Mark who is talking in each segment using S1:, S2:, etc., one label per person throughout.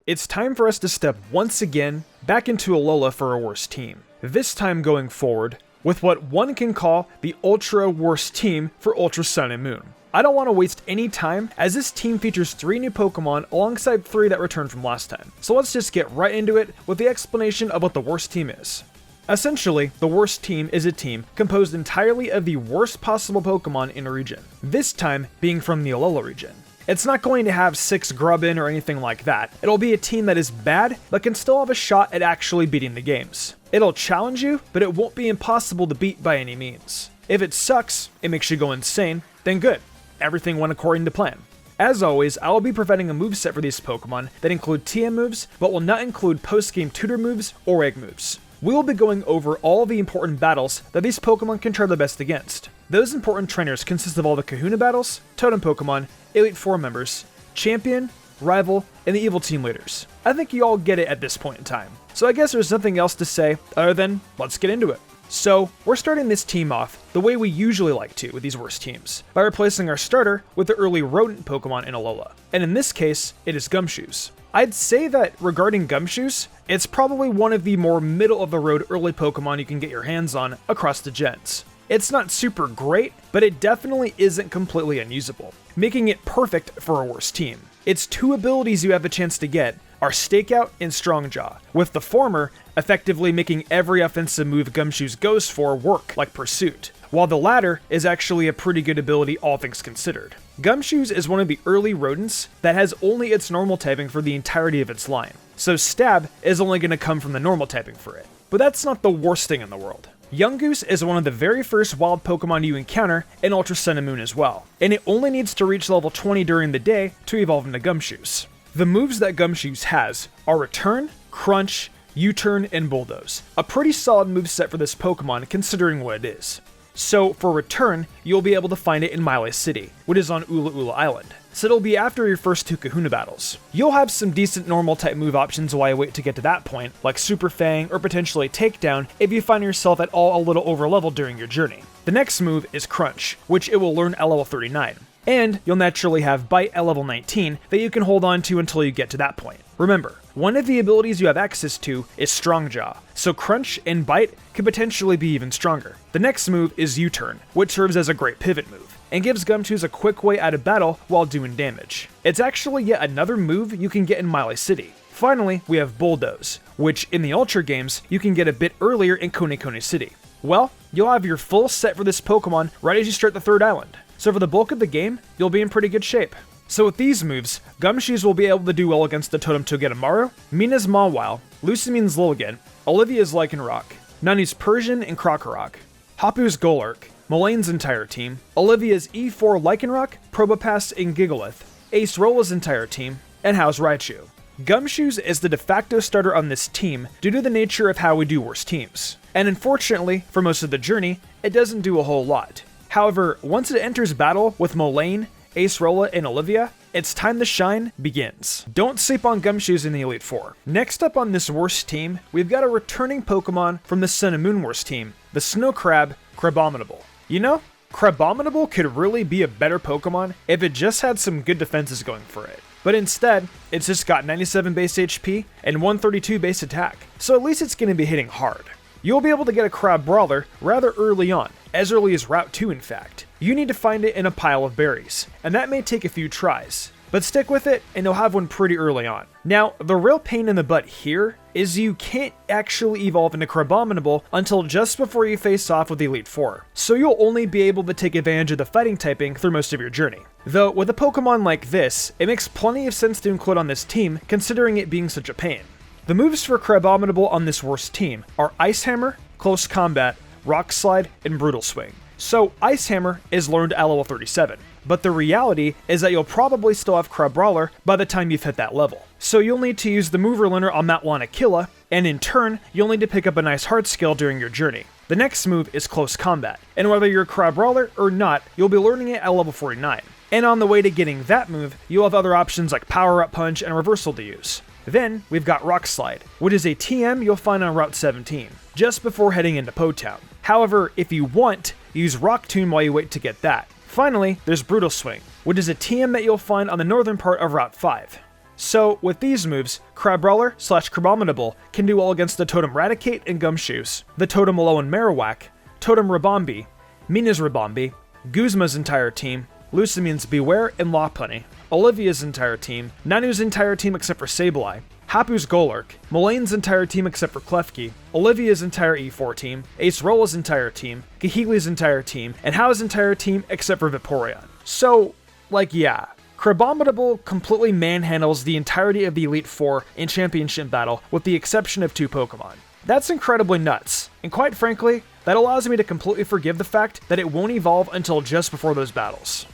S1: it's time for us to step once again back into Alola for a worst team. This time going forward with what one can call the ultra worst team for Ultra Sun and Moon. I don't want to waste any time as this team features 3 new Pokemon alongside 3 that returned from last time. So let's just get right into it with the explanation of what the worst team is. Essentially, the worst team is a team composed entirely of the worst possible Pokemon in a region, this time being from the Alola region. It's not going to have 6 Grubbin or anything like that. It'll be a team that is bad, but can still have a shot at actually beating the games. It'll challenge you, but it won't be impossible to beat by any means. If it sucks, it makes you go insane, then good. Everything went according to plan. As always, I will be providing a moveset for these Pokemon that include TM moves, but will not include post-game tutor moves or egg moves. We will be going over all the important battles that these Pokemon can try their best against. Those important trainers consist of all the Kahuna battles, Totem Pokemon, Elite Four members, Champion, Rival, and the Evil Team leaders. I think you all get it at this point in time. So I guess there's nothing else to say other than let's get into it. So, we're starting this team off the way we usually like to with these worst teams, by replacing our starter with the early rodent Pokemon in Alola. And in this case, it is Gumshoes. I'd say that regarding Gumshoes, it's probably one of the more middle-of-the-road early Pokemon you can get your hands on across the gens. It's not super great, but it definitely isn't completely unusable, making it perfect for a worse team. Its 2 abilities you have the chance to get are Stakeout and Strong Jaw, with the former effectively making every offensive move Gumshoes goes for work, like Pursuit, while the latter is actually a pretty good ability all things considered. Gumshoes is one of the early rodents that has only its normal typing for the entirety of its line, so Stab is only going to come from the normal typing for it. But that's not the worst thing in the world. Yungoos is one of the very first wild Pokemon you encounter in Ultra Sun and Moon as well, and it only needs to reach level 20 during the day to evolve into Gumshoes. The moves that Gumshoes has are Return, Crunch, U-Turn, and Bulldoze. A pretty solid moveset for this Pokemon considering what it is. So for Return, you'll be able to find it in Mile City, which is on Ula Ula Island. So it'll be after your first 2 Kahuna battles. You'll have some decent normal type move options while you wait to get to that point, like Super Fang or potentially Takedown if you find yourself at all a little overleveled during your journey. The next move is Crunch, which it will learn at level 39. And you'll naturally have Bite at level 19 that you can hold on to until you get to that point. Remember, one of the abilities you have access to is Strong Jaw, so Crunch and Bite could potentially be even stronger. The next move is U-Turn, which serves as a great pivot move, and gives Gumshoes a quick way out of battle while doing damage. It's actually yet another move you can get in Mile City. Finally, we have Bulldoze, which in the Ultra games you can get a bit earlier in Kone City. Well, you'll have your full set for this Pokemon right as you start the 3rd island. So for the bulk of the game, you'll be in pretty good shape. So with these moves, Gumshoes will be able to do well against the Totem Togedemaru, Mina's Mawile, Lucamine's Lilligant, Olivia's Lycanroc, Nanu's Persian and Krokorok, Hapu's Golurk, Mullane's entire team, Olivia's E4 Lycanroc, Probopass and Gigalith, Ace Rola's entire team, and Hao's Raichu. Gumshoes is the de facto starter on this team due to the nature of how we do worse teams. And unfortunately, for most of the journey, it doesn't do a whole lot. However, once it enters battle with Mullane, Ace Rola, and Olivia, its time to shine begins. Don't sleep on Gumshoes in the Elite Four. Next up on this worst team, we've got a returning Pokemon from the Sun and Moon worst team, the Snow Crab, Crabominable. You know, Crabominable could really be a better Pokemon if it just had some good defenses going for it. But instead, it's just got 97 base HP and 132 base attack, so at least it's going to be hitting hard. You'll be able to get a Crab Brawler rather early on, as early as Route 2 in fact. You need to find it in a pile of berries, and that may take a few tries, but stick with it and you'll have one pretty early on. Now, the real pain in the butt here is you can't actually evolve into Crabominable until just before you face off with the Elite Four, so you'll only be able to take advantage of the fighting typing through most of your journey. Though, with a Pokemon like this, it makes plenty of sense to include on this team considering it being such a pain. The moves for Crabominable on this worst team are Ice Hammer, Close Combat, Rock Slide, and Brutal Swing. So Ice Hammer is learned at level 37, but the reality is that you'll probably still have Crabrawler by the time you've hit that level. So you'll need to use the Mover Learner on Mount Lanakila, and in turn, you'll need to pick up a nice hard skill during your journey. The next move is Close Combat, and whether you're Crabrawler or not, you'll be learning it at level 49. And on the way to getting that move, you'll have other options like Power Up Punch and Reversal to use. Then, we've got Rock Slide, which is a TM you'll find on Route 17, just before heading into Po Town. However, if you want, use Rock Tomb while you wait to get that. Finally, there's Brutal Swing, which is a TM that you'll find on the northern part of Route 5. So with these moves, Crabrawler / Crabominable can do well against the Totem Raticate and Gumshoes, the Totem Alolan Marowak, Totem Ribombee, Mina's Ribombee, Guzma's entire team, Lucamine's Beware and Lopunny, Olivia's entire team, Nanu's entire team except for Sableye, Hapu's Golurk, Mullane's entire team except for Klefki, Olivia's entire E4 team, Acerola's entire team, Kahili's entire team, and How's entire team except for Vaporeon. So, like, yeah. Crabominable completely manhandles the entirety of the Elite Four in Championship Battle with the exception of 2 Pokemon. That's incredibly nuts, and quite frankly, that allows me to completely forgive the fact that it won't evolve until just before those battles.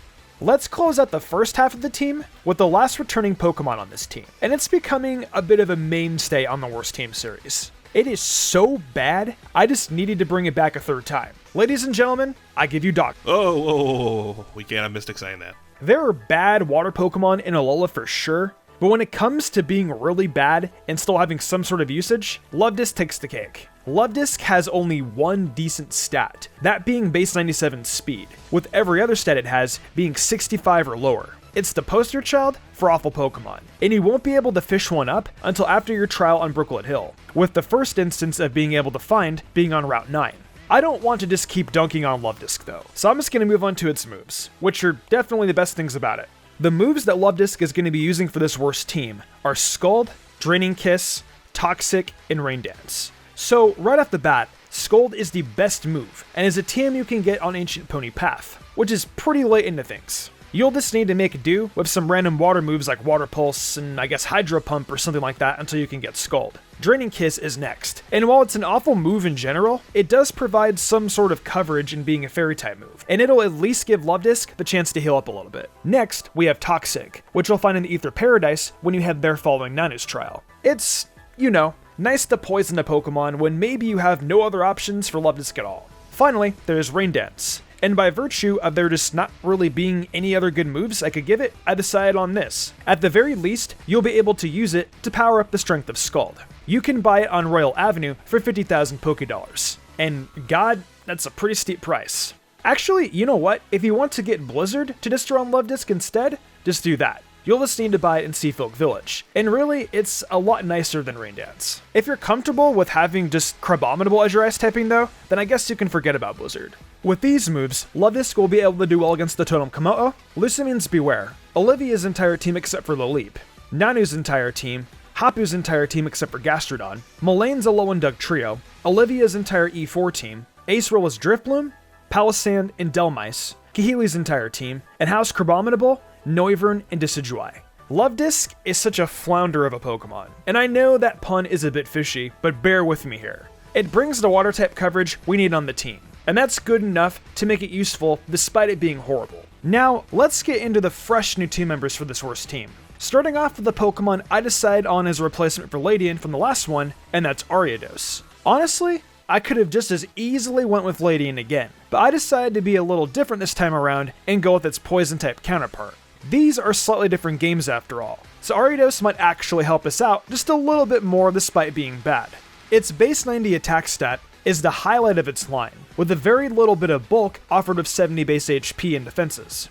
S1: Let's close out the first half of the team with the last returning Pokemon on this team, and it's becoming a bit of a mainstay on the Worst Team series. It is so bad, I just needed to bring it back a third time. Ladies and gentlemen, I give you Doc.
S2: Oh, we can't have Mystic saying that.
S1: There are bad water Pokemon in Alola for sure, but when it comes to being really bad and still having some sort of usage, Luvdisc takes the cake. Luvdisc has only one decent stat, that being base 97 speed, with every other stat it has being 65 or lower. It's the poster child for awful Pokemon, and you won't be able to fish one up until after your trial on Brooklet Hill, with the first instance of being able to find being on Route 9. I don't want to just keep dunking on Luvdisc though, so I'm just going to move on to its moves, which are definitely the best things about it. The moves that Luvdisc is going to be using for this worst team are Scald, Draining Kiss, Toxic, and Rain Dance. So right off the bat, Scald is the best move, and is a TM you can get on Ancient Pony Path, which is pretty late into things. You'll just need to make do with some random water moves like Water Pulse and I guess Hydro Pump or something like that until you can get Scald. Draining Kiss is next, and while it's an awful move in general, it does provide some sort of coverage in being a Fairy type move, and it'll at least give Luvdisc the chance to heal up a little bit. Next, we have Toxic, which you'll find in the Ether Paradise when you head there following Nanu's trial. It's, you know, nice to poison a Pokemon when maybe you have no other options for Luvdisc at all. Finally, there's Rain Dance. And by virtue of there just not really being any other good moves I could give it, I decided on this. At the very least, you'll be able to use it to power up the strength of Scald. You can buy it on Royal Avenue for 50,000 Pokédollars. And god, that's a pretty steep price. Actually, you know what? If you want to get Blizzard to destroy on Luvdisc instead, just do that. You'll just need to buy it in Seafolk Village. And really, it's a lot nicer than Rain Dance. If you're comfortable with having just Crabominable as your ice typing though, then I guess you can forget about Blizzard. With these moves, Luvdisc will be able to do well against the Totem Komodo, Lucamine's Beware, Olivia's entire team except for Lileep, Nanu's entire team, Hapu's entire team except for Gastrodon, Mullane's Alolan Doug Trio, Olivia's entire E4 team, Acerola's Drifbloom, Palisand, and Delmice, Kahili's entire team, and How's Crabominable, Noivern, and Decidueye. Luvdisc is such a flounder of a Pokemon, and I know that pun is a bit fishy, but bear with me here. It brings the water type coverage we need on the team, and that's good enough to make it useful despite it being horrible. Now, let's get into the fresh new team members for this worst team. Starting off with the Pokemon I decided on as a replacement for Ladian from the last one, and that's Ariados. Honestly, I could have just as easily went with Ladian again, but I decided to be a little different this time around and go with its poison type counterpart. These are slightly different games after all, so Ariados might actually help us out just a little bit more despite being bad. Its base 90 attack stat is the highlight of its line, with a very little bit of bulk offered with 70 base HP and defenses.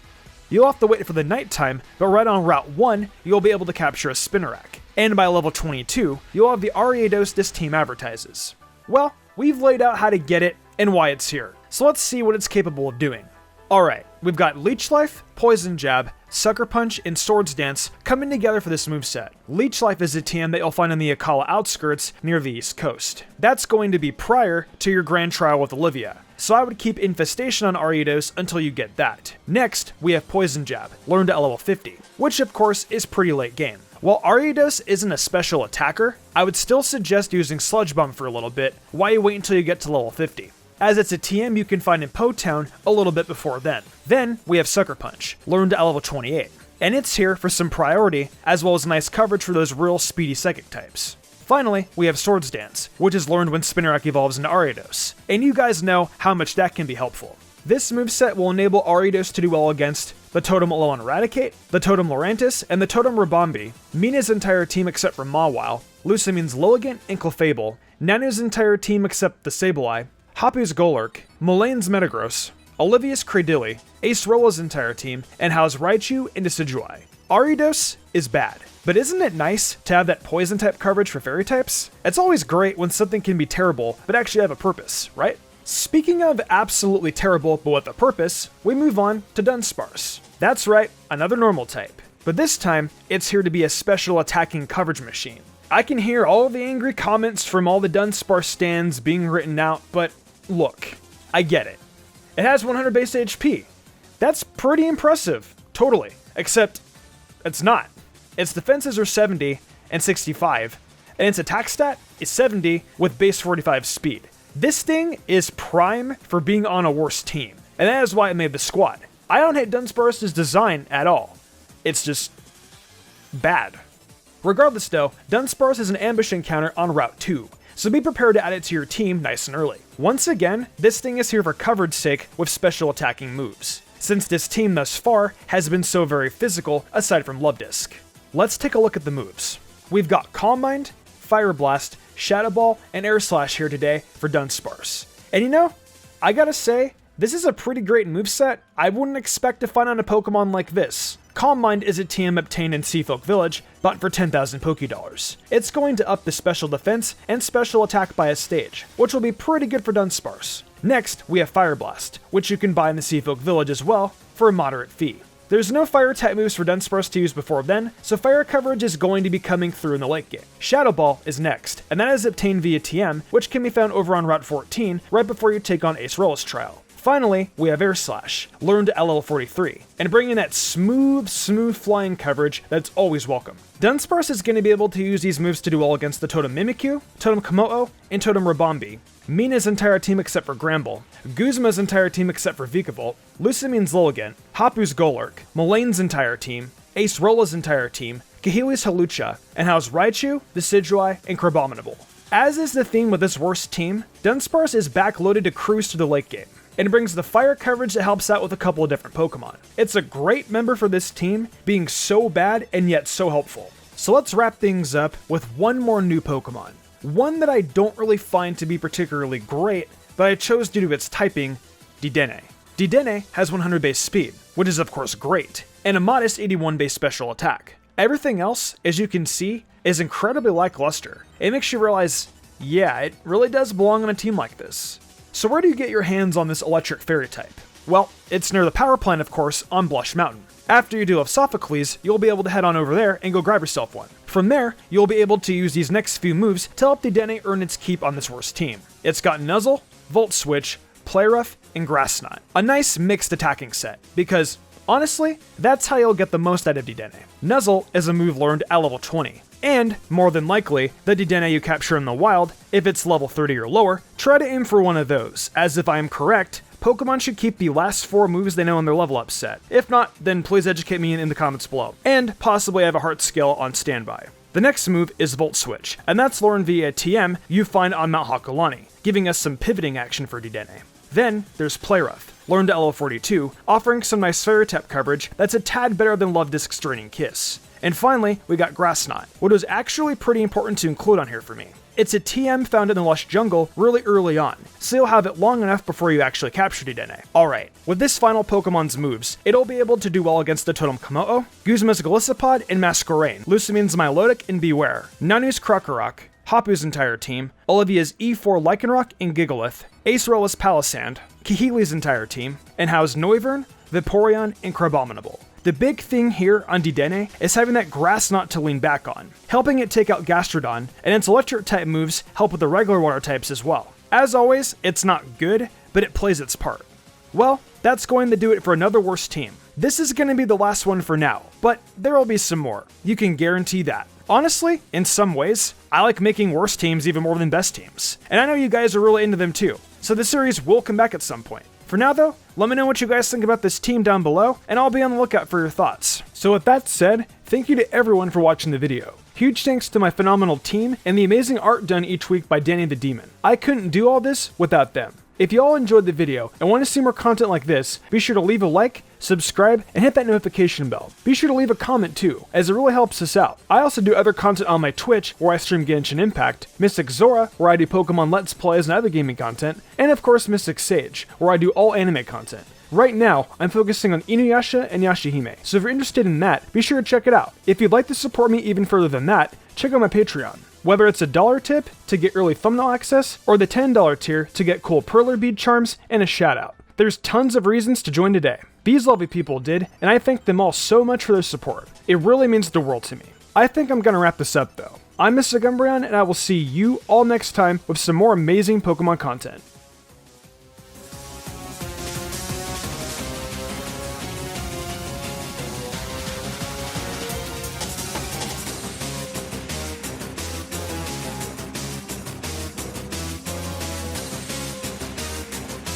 S1: You'll have to wait for the nighttime, but right on Route 1, you'll be able to capture a Spinarak, and by level 22, you'll have the Ariados this team advertises. Well, we've laid out how to get it and why it's here, so let's see what it's capable of doing. Alright, we've got Leech Life, Poison Jab, Sucker Punch, and Swords Dance coming together for this moveset. Leech Life is a TM that you'll find on the Akala outskirts near the East Coast. That's going to be prior to your Grand Trial with Olivia, so I would keep Infestation on Ariados until you get that. Next, we have Poison Jab, learned at level 50, which of course is pretty late game. While Ariados isn't a special attacker, I would still suggest using Sludge Bomb for a little bit while you wait until you get to level 50. As it's a TM you can find in Po Town a little bit before then. Then we have Sucker Punch, learned at level 28, and it's here for some priority as well as nice coverage for those real speedy psychic types. Finally, we have Swords Dance, which is learned when Spinarak evolves into Ariados, and you guys know how much that can be helpful. This moveset will enable Ariados to do well against the Totem Alolan Raticate, the Totem Lurantis, and the Totem Ribombee, Mina's entire team except for Mawile, Lucamine's Lilligant and Clefable, Nanu's entire team except the Sableye, Hapu's Golurk, Mullane's Metagross, Olivia's Cradily, Acerola's entire team, and How's Raichu and Decidueye. Ariados is bad. But isn't it nice to have that poison type coverage for fairy types? It's always great when something can be terrible, but actually have a purpose, right? Speaking of absolutely terrible, but with a purpose, we move on to Dunsparce. That's right, another normal type. But this time, it's here to be a special attacking coverage machine. I can hear all the angry comments from all the Dunsparce stands being written out, but look, I get it. It has 100 base HP. That's pretty impressive, totally. Except, it's not. Its defenses are 70 and 65, and its attack stat is 70 with base 45 speed. This thing is prime for being on a worse team, and that is why it made the squad. I don't hate Dunsparce's design at all. It's just bad. Regardless though, Dunsparce is an ambush encounter on Route 2, so be prepared to add it to your team nice and early. Once again, this thing is here for coverage sake with special attacking moves, since this team thus far has been so very physical aside from Love Disc. Let's take a look at the moves. We've got Calm Mind, Fire Blast, Shadow Ball, and Air Slash here today for Dunsparce. And you know, I gotta say, this is a pretty great moveset I wouldn't expect to find on a Pokemon like this. Calm Mind is a TM obtained in Seafolk Village, bought for 10,000 Pokédollars. It's going to up the special defense and special attack by a stage, which will be pretty good for Dunsparce. Next, we have Fire Blast, which you can buy in the Seafolk Village as well, for a moderate fee. There's no fire type moves for Dunsparce to use before then, so fire coverage is going to be coming through in the late game. Shadow Ball is next, and that is obtained via TM, which can be found over on Route 14, right before you take on Acerolas Trial. Finally, we have Air Slash, learned to LL43, and bringing that smooth flying coverage that's always welcome. Dunsparce is going to be able to use these moves to do all against the Totem Mimikyu, Totem Komodo, and Totem Rabombi, Mina's entire team except for Gramble, Guzma's entire team except for Vikavolt, Lucamine's Lilligant, Hapu's Golurk, Mullane's entire team, Acerola's entire team, Kahili's Hawlucha, and house Raichu, Decidueye, and Crabominable. As is the theme with this worst team, Dunsparce is backloaded to cruise to the late game, and brings the fire coverage that helps out with a couple of different Pokemon. It's a great member for this team, being so bad and yet so helpful. So let's wrap things up with one more new Pokemon. One that I don't really find to be particularly great, but I chose due to its typing, Dedenne. Dedenne has 100 base speed, which is of course great, and a modest 81 base special attack. Everything else, as you can see, is incredibly lackluster. It makes you realize, yeah, it really does belong on a team like this. So where do you get your hands on this electric fairy type? Well, it's near the power plant of course, on Blush Mountain. After you deal with Sophocles, you'll be able to head on over there and go grab yourself one. From there, you'll be able to use these next few moves to help Dedenne earn its keep on this worst team. It's got Nuzzle, Volt Switch, Play Rough, and Grass Knot. A nice mixed attacking set, because honestly, that's how you'll get the most out of Dedenne. Nuzzle is a move learned at level 20. And, more than likely, the Dedenne you capture in the wild, if it's level 30 or lower, try to aim for one of those, as if I am correct, Pokemon should keep the last 4 moves they know in their level up set. If not, then please educate me in the comments below. And possibly have a heart skill on standby. The next move is Volt Switch, and that's learned via TM you find on Mount Hakulani, giving us some pivoting action for Dedenne. Then there's Play Rough, learned to LL42, offering some nice fairy type coverage that's a tad better than Love Disc's Draining Kiss. And finally, we got Grass Knot, which was actually pretty important to include on here for me. It's a TM found in the Lush Jungle really early on, so you'll have it long enough before you actually capture Dedenne. Alright, with this final Pokemon's moves, it'll be able to do well against the Totem Komodo, Guzma's Golisopod and Masquerain, Lucamine's Milotic and Beware, Nanu's Krokorok, Hapu's entire team, Olivia's E4 Lycanroc and Gigalith, Acerola's Palisand, Kahili's entire team, and house Noivern, Vaporeon, and Crabominable. The big thing here on Dedenne is having that Grass Knot to lean back on, helping it take out Gastrodon, and its electric type moves help with the regular water types as well. As always, it's not good, but it plays its part. Well, that's going to do it for another worst team. This is going to be the last one for now, but there will be some more. You can guarantee that. Honestly, in some ways, I like making worst teams even more than best teams, and I know you guys are really into them too, so the series will come back at some point. For now though, let me know what you guys think about this team down below, and I'll be on the lookout for your thoughts. So with that said, thank you to everyone for watching the video. Huge thanks to my phenomenal team and the amazing art done each week by Danny the Demon. I couldn't do all this without them. If you all enjoyed the video and want to see more content like this, be sure to leave a like, subscribe, and hit that notification bell. Be sure to leave a comment too, as it really helps us out. I also do other content on my Twitch, where I stream Genshin Impact, Mystic Zora, where I do Pokemon Let's Plays and other gaming content, and of course MysticSage, where I do all anime content. Right now, I'm focusing on Inuyasha and Yashahime, so if you're interested in that, be sure to check it out. If you'd like to support me even further than that, check out my Patreon. Whether it's a $1 tip to get early thumbnail access, or the $10 tier to get cool perler bead charms and a shout out. There's tons of reasons to join today. These lovely people did, and I thank them all so much for their support. It really means the world to me. I think I'm gonna wrap this up though. I'm Mr. Gumbrion, and I will see you all next time with some more amazing Pokemon content.